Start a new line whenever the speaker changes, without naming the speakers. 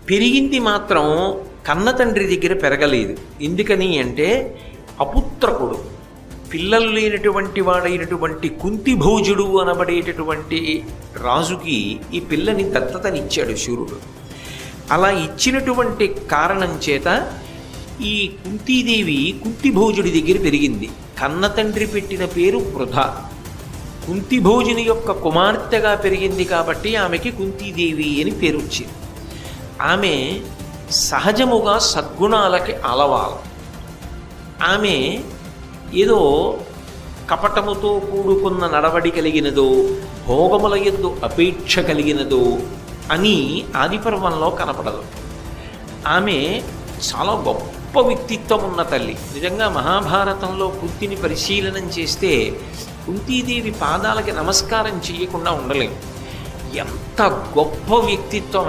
పెరిగింది మాత్రం కన్న తండ్రి దగ్గర పెరగలేదు. ఎందుకని అంటే అపుత్రకుడు, పిల్లలు లేనటువంటి వాడైనటువంటి కుంతిభోజుడు అనబడేటటువంటి రాజుకి ఈ పిల్లని దత్తతనిచ్చాడు శూరుడు. అలా ఇచ్చినటువంటి కారణం చేత ఈ కుంతీదేవి కుంతిభోజుడి దగ్గర పెరిగింది. కన్న తండ్రి పెట్టిన పేరు వృధ. కుంతిభోజుని యొక్క కుమార్తెగా పెరిగింది కాబట్టి ఆమెకి కుంతీదేవి అని పేరు వచ్చింది. ఆమె సహజముగా సద్గుణాలకి అలవాల. ఆమె ఏదో కపటముతో కూడుకున్న నడవడి కలిగినదో, భోగముల యందు అపేక్ష కలిగినదో అని ఆదిపర్వంలో కనపడదు. ఆమె చాలా గొప్ప వ్యక్తిత్వం ఉన్న తల్లి. నిజంగా మహాభారతంలో కుంతిని పరిశీలనం చేస్తే కుంతీదేవి పాదాలకి నమస్కారం చేయకుండా ఉండలేము. ఎంత గొప్ప వ్యక్తిత్వం